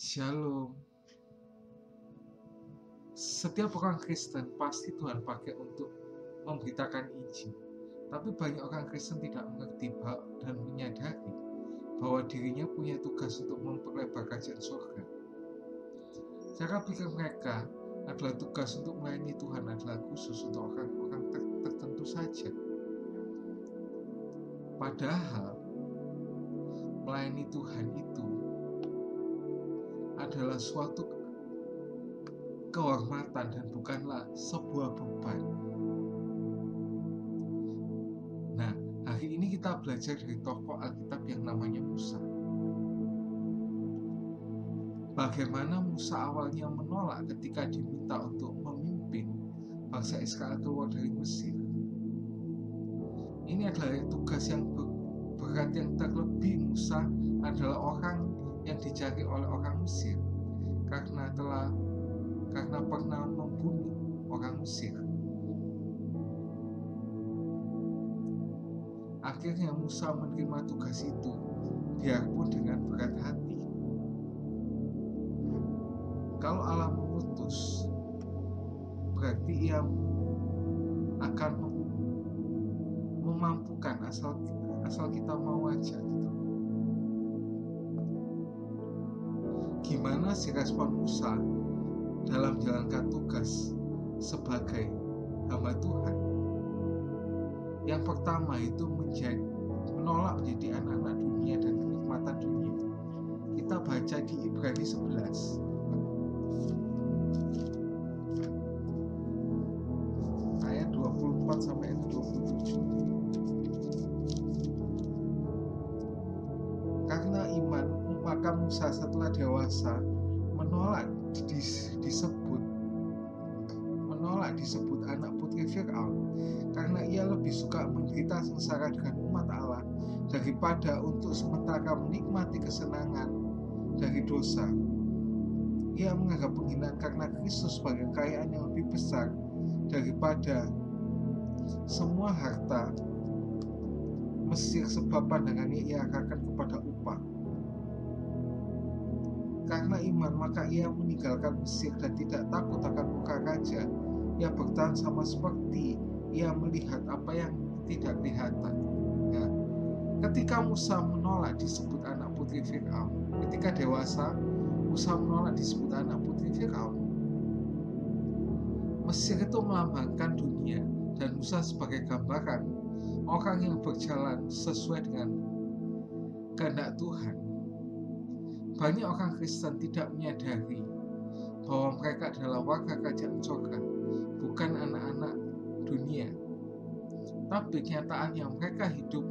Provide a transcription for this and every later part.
Shalom. Setiap orang Kristen pasti Tuhan pakai untuk memberitakan Injil. Tapi banyak orang Kristen tidak mengerti dan menyadari bahwa dirinya punya tugas untuk memperlebar kerajaan surga. Cara pikir mereka adalah tugas untuk melayani Tuhan adalah khusus untuk orang-orang tertentu saja. Padahal melayani Tuhan itu adalah suatu kehormatan dan bukanlah sebuah beban. Nah, hari ini kita belajar dari tokoh Alkitab yang namanya Musa. Bagaimana Musa awalnya menolak ketika diminta untuk memimpin bangsa Israel keluar dari Mesir. Ini adalah tugas yang berat, yang terlebih Musa adalah orang yang dicari oleh orang Mesir karena pernah membunuh orang Mesir. Akhirnya Musa menerima tugas itu biarpun dengan berat hati. Kalau Allah mengutus, berarti Ia akan memampukan asal kita mau aja gitu. Gimana sih respon Musa dalam menjalankan tugas sebagai hamba Tuhan? Yang pertama itu menolak menjadi anak-anak dunia dan kenikmatan dunia. Kita baca di Ibrani 11 ayat 24 sampai ayat 27. Karena iman, maka Musa setelah dewasa menolak disebut anak putri Fir'aun, karena ia lebih suka menderita sengsara dengan umat Allah daripada untuk sementara menikmati kesenangan dari dosa. Ia menganggap penghinaan karena Kristus sebagai kekayaan yang lebih besar daripada semua harta Mesir, sebab pandangannya ia akan kepada upah. Karena iman, maka ia meninggalkan Mesir dan tidak takut akan muka raja. Ia bertahan sama seperti ia melihat apa yang tidak kelihatan. Ya. Ketika Musa menolak disebut anak putri Fir'aun, ketika dewasa Musa menolak disebut anak putri Fir'aun. Mesir itu melambangkan dunia dan Musa sebagai gambaran orang yang berjalan sesuai dengan kehendak Tuhan. Banyak orang Kristen tidak menyadari bahwa mereka adalah warga kerajaan surga, bukan anak-anak dunia. Tapi kenyataannya mereka hidup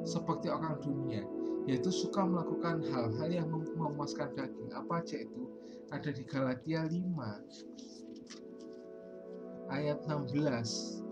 seperti orang dunia, yaitu suka melakukan hal-hal yang memuaskan daging. Apa aja itu? Ada di Galatia 5 ayat 16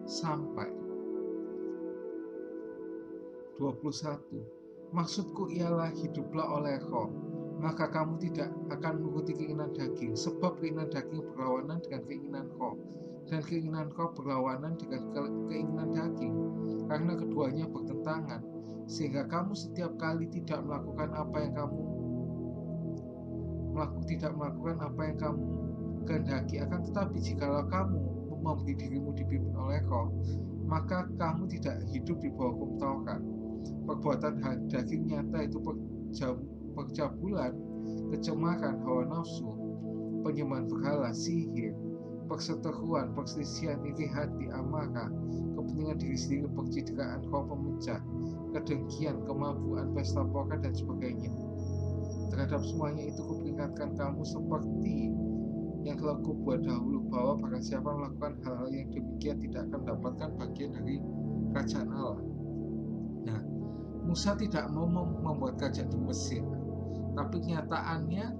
sampai 21. Maksudku ialah hiduplah oleh Roh, maka kamu tidak akan mengikuti keinginan daging, sebab keinginan daging berlawanan dengan keinginan Roh, dan keinginan Roh berlawanan dengan keinginan daging, karena keduanya bertentangan, sehingga kamu setiap kali tidak melakukan apa yang kamu kehendaki. Akan tetapi jikalau kamu memberi dirimu dipimpin oleh Roh, maka kamu tidak hidup di bawah hukum Taurat. Perbuatan daging nyata itu percabulan, kecemaran, hawa nafsu, penyembahan berhala, sihir, perseteruan, perselisihan, iri hati, amarah, kepentingan diri sendiri, percideraan, roh pemecah, kedengkian, kemabuan, pesta pora, dan sebagainya. Terhadap semuanya itu kuperingatkan kamu seperti yang telah kubuat dahulu, bahwa barang siapa melakukan hal-hal yang demikian tidak akan mendapatkan bagian dari kerajaan Allah. Nah, Musa tidak mau membuat kerajaan di Mesir, tapi kenyataannya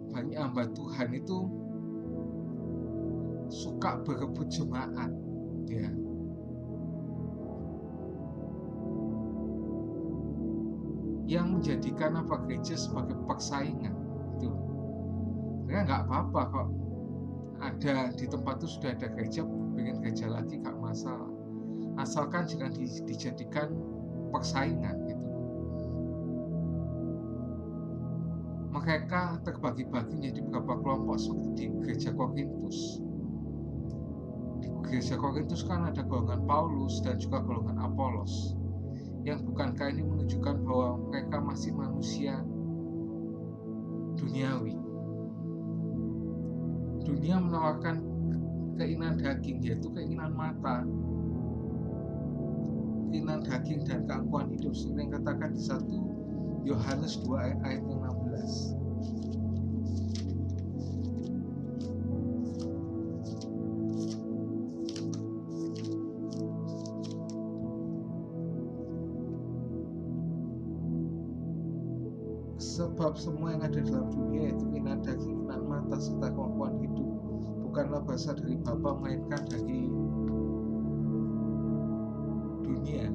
banyak hamba Tuhan itu suka berebut jemaat, ya. Yang menjadikan gereja sebagai persaingan itu. Sebenarnya nggak apa-apa kok ada di tempat itu sudah ada gereja, bikin gereja lagi gak masalah, asalkan jangan dijadikan persaingan gitu. Mereka terbagi-bagi menjadi beberapa kelompok seperti di gereja Korintus. Di gereja Korintus kan ada golongan Paulus dan juga golongan Apolos, yang bukankah ini menunjukkan bahwa mereka masih manusia duniawi. Dunia menawarkan keinginan daging, yaitu keinginan mata, keinginan daging dan keangkuhan hidup, seperti yang katakan di 1 Yohanes 2 ayat 16. Sebab semua yang ada dalam dunia, yaitu keinginan daging, keinginan mata, serta kemampuan hidup, bukanlah berasal dari Bapa, melainkan dari dunia.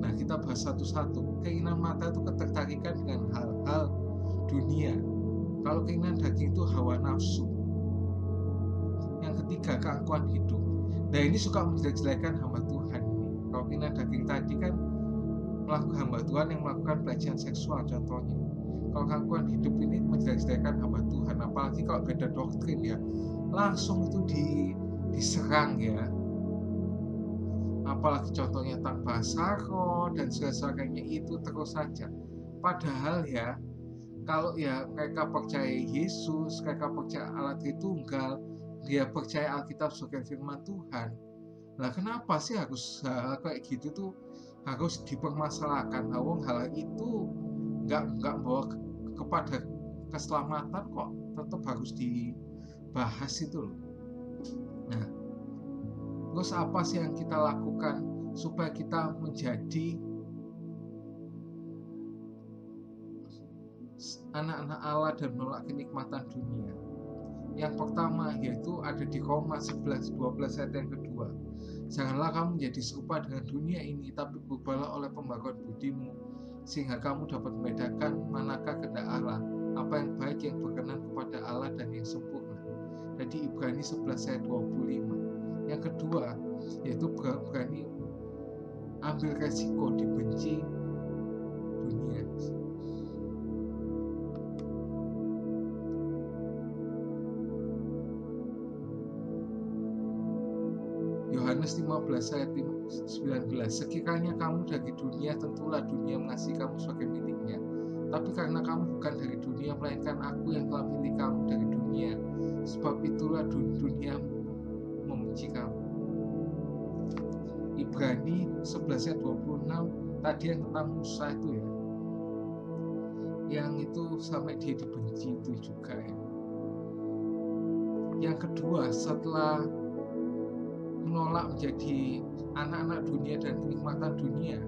Nah, kita bahas satu-satu. Keinginan mata itu ketertarikan dengan hal-hal dunia. Kalau keinginan daging itu hawa nafsu. Yang ketiga, keangkuhan hidup. Nah, ini suka menjelek-jelekan hamba Tuhan ini. Kalau keinginan daging tadi kan melakukan hamba Tuhan yang melakukan pelecehan seksual contohnya. Kalau keangkuhan hidup ini menjelek-jelekan hamba Tuhan, apalagi kalau beda doktrin ya, langsung itu diserang ya. Apalagi contohnya tentang bahasa roh dan sebagainya, itu terus saja. Padahal ya, kalau ya mereka percaya Yesus, mereka percaya Allah Tritunggal, dia percaya Alkitab sebagai firman Tuhan. Nah, kenapa sih harus hal kayak gitu tuh harus dipermasalahkan? Hal itu nggak bawa kepada keselamatan kok, tetap harus dibahas itu loh. Nah, terus apa sih yang kita lakukan supaya kita menjadi anak-anak Allah dan menolak kenikmatan dunia? Yang pertama yaitu ada di Roma 11:12 ayat yang kedua. Janganlah kamu menjadi serupa dengan dunia ini, tapi berubahlah oleh pembaruan budimu, sehingga kamu dapat membedakan manakah kehendak Allah, apa yang baik, yang berkenan kepada Allah, dan yang sempurna. Jadi Ibrani 11 ayat 25. Yang kedua yaitu berani ambil resiko dibenci dunia. Yohanes 15 ayat 19. Sekiranya kamu dari dunia, tentulah dunia mengasihi kamu sebagai miliknya. Tapi karena kamu bukan dari dunia, melainkan Aku yang telah memilih kamu dari dunia, sebab itulah dunia membenci kamu. Ibrani 11 ayat 26 tadi yang tentang Musa itu ya, yang itu sampai dia dibenci itu juga ya. Yang kedua, setelah menolak menjadi anak-anak dunia dan kenikmatan dunia,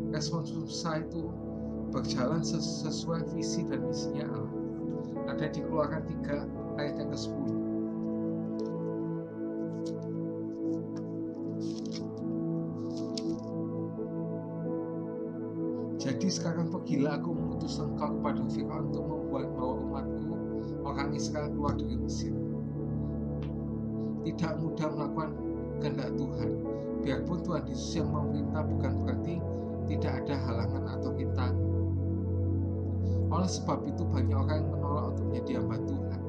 respon Musa itu berjalan sesuai visi dan misinya Allah. Ada di Keluaran 3 ayat yang ke-10. Jadi sekarang pergilah, Aku mengutus engkau kepada Firaun untuk membuat bahwa umatku orang Israel keluar dari Mesir. Tidak mudah melakukan kehendak Tuhan. Biarpun Tuhan Yesus yang memerintah, bukan berarti tidak ada halangan atau rintangan. Oleh sebab itu banyak orang yang menolak untuk menjadi hamba Tuhan,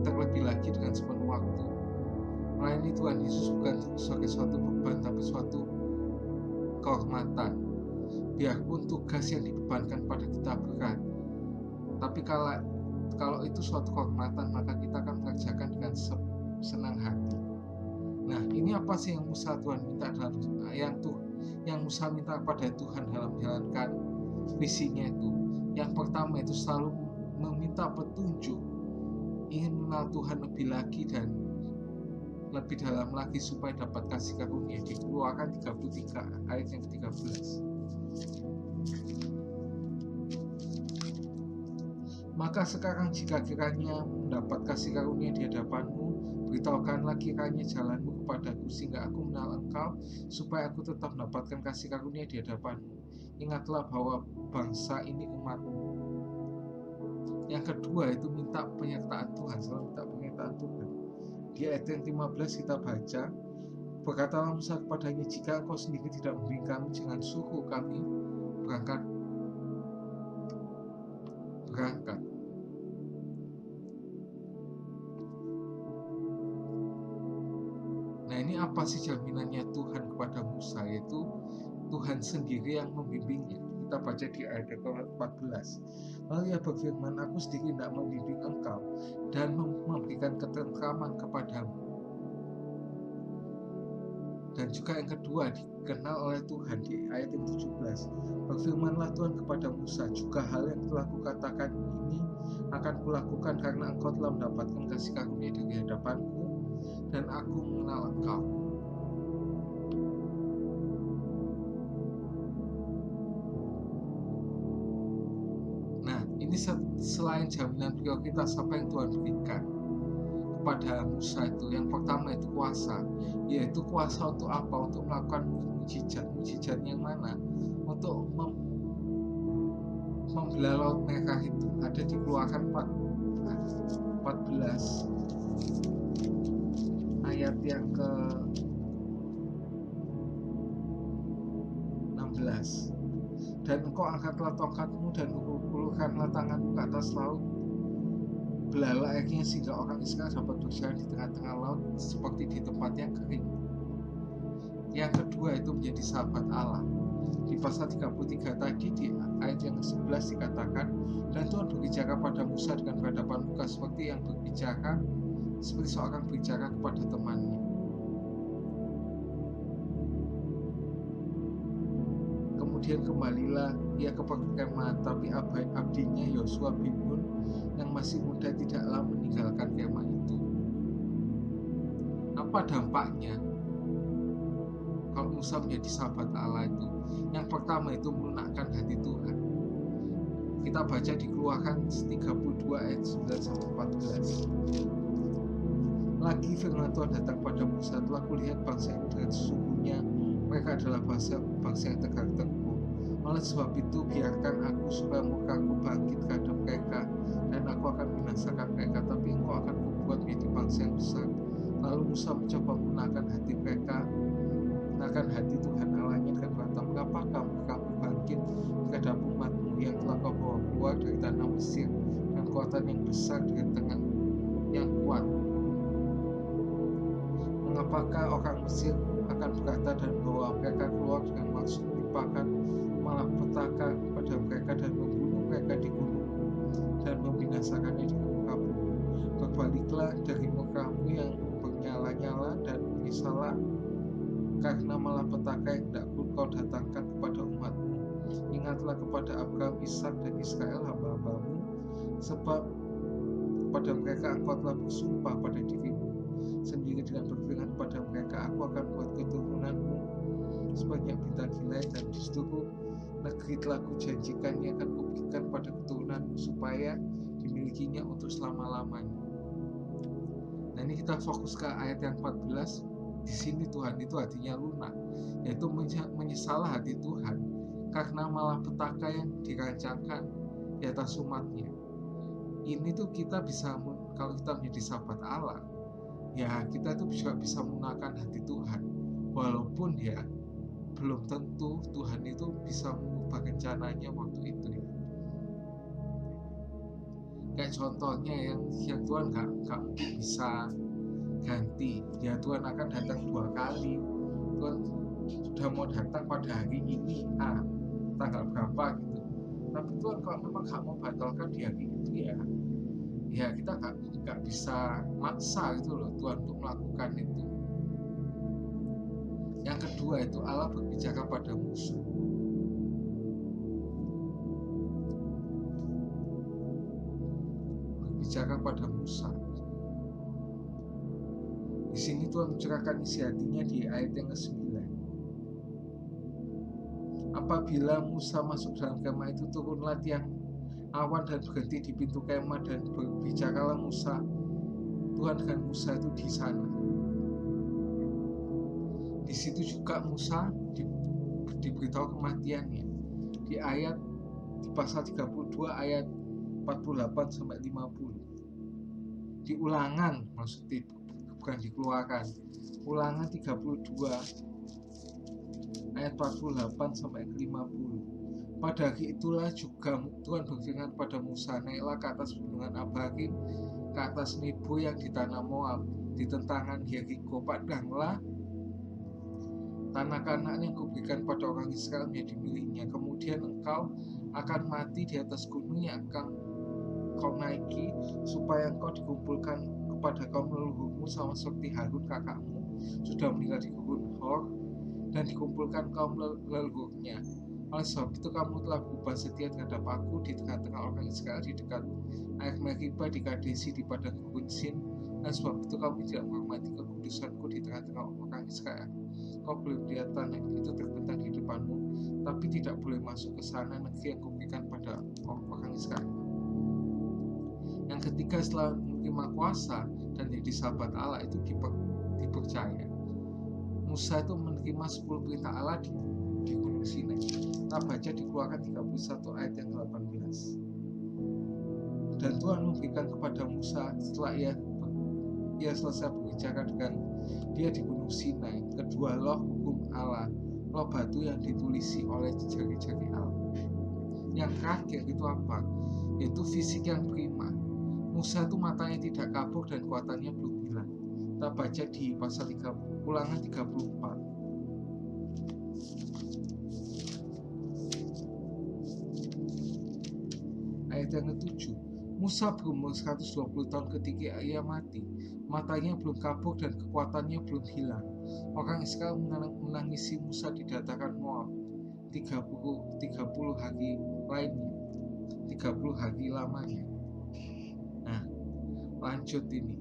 terlebih lagi dengan sepenuh waktu. Melayani Tuhan Yesus bukan sebagai suatu beban, tapi suatu kehormatan. Biarpun tugas yang dibebankan pada kita berat, tapi kalau itu suatu kehormatan, maka kita akan mengerjakan dengan senang hati. Nah, ini apa sih yang Musa Tuhan minta dalam yang Musa minta kepada Tuhan dalam menjalankan visinya itu? Yang pertama itu selalu meminta petunjuk, ingin mengenal Tuhan lebih lagi dan lebih dalam lagi supaya dapat kasih karunia. Di Keluaran 33 ayat yang ke-13. Maka sekarang jika kiranya mendapat kasih karunia di hadapanmu, beritahukanlah kiranya jalanmu kepadaku, sehingga aku mengenal engkau, supaya aku tetap mendapatkan kasih karunia di hadapanmu. Ingatlah bahwa bangsa ini umatmu. Yang kedua itu minta penyertaan Tuhan, selalu minta penyertaan Tuhan. Di ayat yang 15 kita baca, Berkatalah Musa kepadanya, jika engkau sendiri tidak membimbing kami, jangan suruh kami berangkat. Nah, ini apa sih jaminannya Tuhan kepada Musa? Yaitu Tuhan sendiri yang membimbingnya. Kita baca di ayat 14. Lalu ia berfirman, aku sendiri tidak membimbing engkau dan memberikan ketentraman kepadamu. Dan juga yang kedua dikenal oleh Tuhan di ayat yang 17. Berfirmanlah Tuhan kepada Musa, juga hal yang telah kukatakan ini akan kulakukan karena engkau telah mendapatkan kasih karunia dari hadapanku dan aku mengenal engkau. Nah, ini selain jaminan prioritas apa yang Tuhan berikan pada Musa itu, yang pertama itu kuasa, yaitu kuasa untuk apa? Untuk melakukan mujizat. Mujizat yang mana? Untuk membelah laut merah itu. Ada di Keluaran 14 ayat yang ke 16. Dan engkau angkatlah tongkatmu dan ulurkanlah tanganmu ke atas laut, belalah airnya sehingga orang Israel dapat berjalan di tengah-tengah laut seperti di tempat yang kering. Yang kedua itu menjadi sahabat Allah. Di pasal 33 tadi di ayat yang ke-11 dikatakan, dan Tuhan berbicara pada Musa dengan berhadapan muka seperti seorang berbicara kepada temannya. Kemudian kembalilah ia ke perkemahan, tapi abdinya Yosua bin Nun yang masih muda tidaklah meninggalkan kemah itu. Apa dampaknya kalau Musa menjadi sahabat Allah itu? Yang pertama itu melunakkan hati Tuhan. Kita baca di Keluaran 32 ayat 9-14. Lagi firman Tuhan datang pada Musa, telah kulihat bangsa ini dengan sesungguhnya mereka adalah bangsa yang tegar tengkuk. Oleh sebab itu biarkan aku supaya murkaku bangkit terhadap mereka dan aku akan binasakan mereka, tapi engkau akan kubuat menjadi bangsa yang besar. Lalu Musa mencoba menggunakan hati mereka, menggunakan hati Tuhan Allahnya dengan berkata, mengapakah kamu bangkit terhadap umatmu yang telah kau bawa keluar dari tanah Mesir dengan kekuatan yang besar, dengan tangan yang kuat? Mengapakah orang Mesir akan berkata dan bawa mereka keluar dengan maksud menimpakan malapetaka kepada mereka dan membunuh mereka di gunung dan membinasakannya di mukamu? Berbaliklah dari mukamu yang bernyala-nyala dan menyesalah karena malapetaka yang tidak kau datangkan kepada umatmu. Ingatlah kepada Abraham, Ishak dan Israel hamba-hambamu, sebab pada mereka engkau telah bersumpah pada dirimu sendiri dengan berfirman kepada mereka, aku akan buat keturunanmu sebanyak bintang Gilead, dan di seluruh negeri telah kujanjikannya akan kuberikan pada keturunanmu supaya dimilikinya untuk selama-lamanya. Nah, ini kita fokus ke ayat yang 14. Di sini Tuhan itu hatinya lunak, yaitu menyesalah hati Tuhan karena malapetaka yang dirancangkan di atas umatnya. Ini tuh kita bisa, kalau kita menjadi sahabat Allah, ya kita tuh juga bisa menggunakan hati Tuhan, walaupun ya belum tentu Tuhan itu bisa mengubah rencananya waktu itu ya. Kayak contohnya yang Tuhan nggak mungkin bisa ganti ya, Tuhan akan datang 2 kali. Tuhan sudah mau datang pada hari ini tanggal berapa gitu, tapi Tuhan kalau memang nggak mau batalkan di hari itu ya kita nggak bisa maksa gitu loh Tuhan untuk melakukan itu. Yang kedua itu Allah berbicara pada Musa. Berbicara pada Musa. Di sini Tuhan mencurahkan isi hatinya di ayat yang ke-9. Apabila Musa masuk dalam kemah itu, turunlah tiang awan dan berhenti di pintu kemah, dan berbicaralah Musa, Tuhan dengan Musa itu di sana. Di situ juga Musa diberitahu kematiannya. Di pasal 32 ayat 48-50. Di Ulangan maksud itu bukan dikeluarkan. Ulangan 32 ayat 48 sampai 50. Pada hari itulah juga Tuhan berfirman pada Musa, naiklah ke atas gunungan Abarim, ke atas Nebo yang di tanah Moab, di tentangan Yeriko. Padanglah tanah Kanaan yang kuberikan pada orang Israel menjadi miliknya. Kemudian engkau akan mati di atas gunung yang akan kau naiki, supaya engkau dikumpulkan kepada kaum leluhurmu, sama seperti Harun kakakmu sudah meninggal di Gurun Hor, dan dikumpulkan kaum leluhurnya. Oleh sebab itu kamu telah berubah setia terhadap aku di tengah-tengah orang Israel, di dekat air Meriba, di Kadesi, di padang gurun Sin. Dan sebab itu kamu tidak menghormati kekudusanku di tengah-tengah orang Israel. Kau boleh melihat tanah itu terbentang di depanmu, tapi tidak boleh masuk ke sana, negeri yang kuberikan pada orang Israel. Yang ketiga, setelah menerima kuasa dan jadi sahabat Allah, itu dipercaya. Musa itu menerima 10 perintah Allah di Gunung Sinai. Kita baca di Keluaran 31 ayat yang 18. Dan Tuhan memberikan kepada Musa setelah ia selesai berbicara dengan dia di Gunung Sinai, kedua loh hukum Allah, loh batu yang ditulisi oleh jari-jari Allah. Yang terakhir itu apa? Itu fisik yang prima. Musa itu matanya tidak kabur dan kuatannya belum hilang. Kita baca di pasal 3, Ulangan 34. Ayat yang ke-7. Musa berumur 120 tahun ketika ia mati. Matanya belum kabur dan kekuatannya belum hilang. Orang Israel menangisi Musa di dataran Moab 30 hari lainnya, 30 hari lamanya. Nah, lanjut ini.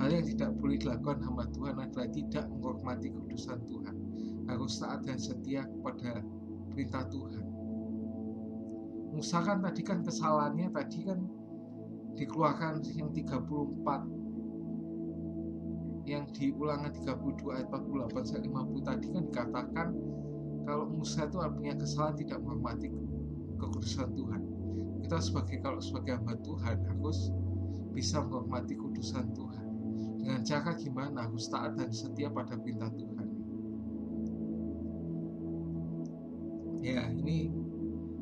Hal yang tidak boleh dilakukan hamba Tuhan adalah tidak menghormati kudusan Tuhan. Harus taat dan setia kepada perintah Tuhan. Musa kan tadi kan kesalahannya tadi kan dikeluarkan yang 34, yang di Ulangan 32 ayat 48 sampai 50 tadi kan dikatakan kalau Musa itu artinya kesalahan tidak menghormati kekudusan Tuhan. Kita sebagai hamba Tuhan harus bisa menghormati kudusan Tuhan. Dengan cara gimana? Harus taat dan setia pada perintah Tuhan. Ya, ini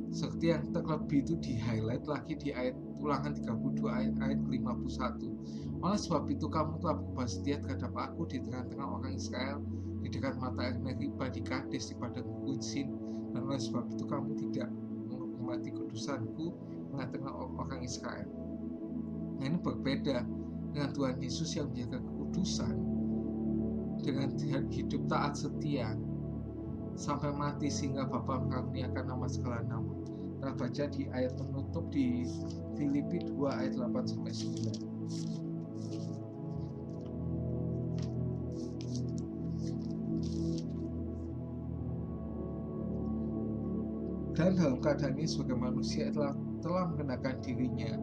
seperti yang terlebih itu di highlight lagi di ayat Ulangan 32 ayat 51. Oleh sebab itu kamu telah berubah setia terhadap aku di tengah-tengah orang Israel, di dekat mata air Meriba, di Kades, di padang gurun Sin. Dan oleh sebab itu kamu tidak menghormati kudusanku di tengah-tengah orang Israel. Nah, ini berbeda dengan Tuhan Yesus yang menjaga kekudusan dengan hidup taat setia sampai mati sehingga Bapa mengaruniakan nama segala nama. Kita baca di ayat penutup di Filipi 2 ayat 8 sampai 9. Dan dalam keadaan ini sebagai manusia telah mengenakan dirinya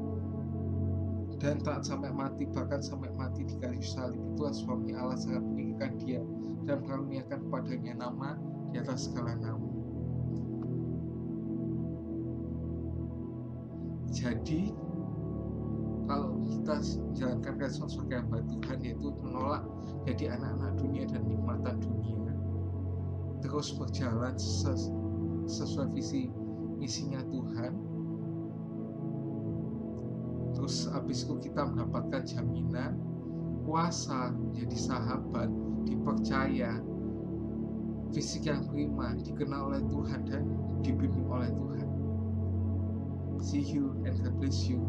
dan taat sampai mati, bahkan sampai mati di kayu salib. Itulah suami Allah sangat meninggikan dia dan mengaruniakan kepadanya nama di atas segala nama. Jadi kalau kita menjalankan respon sebagai hamba Tuhan, yaitu menolak jadi anak-anak dunia dan nikmatan dunia, terus berjalan sesuai visi misinya Tuhan, terus habis itu kita mendapatkan jaminan kuasa, jadi sahabat, dipercaya, fisik yang prima, dikenal oleh Tuhan dan dibimbing oleh Tuhan. See you and God bless you.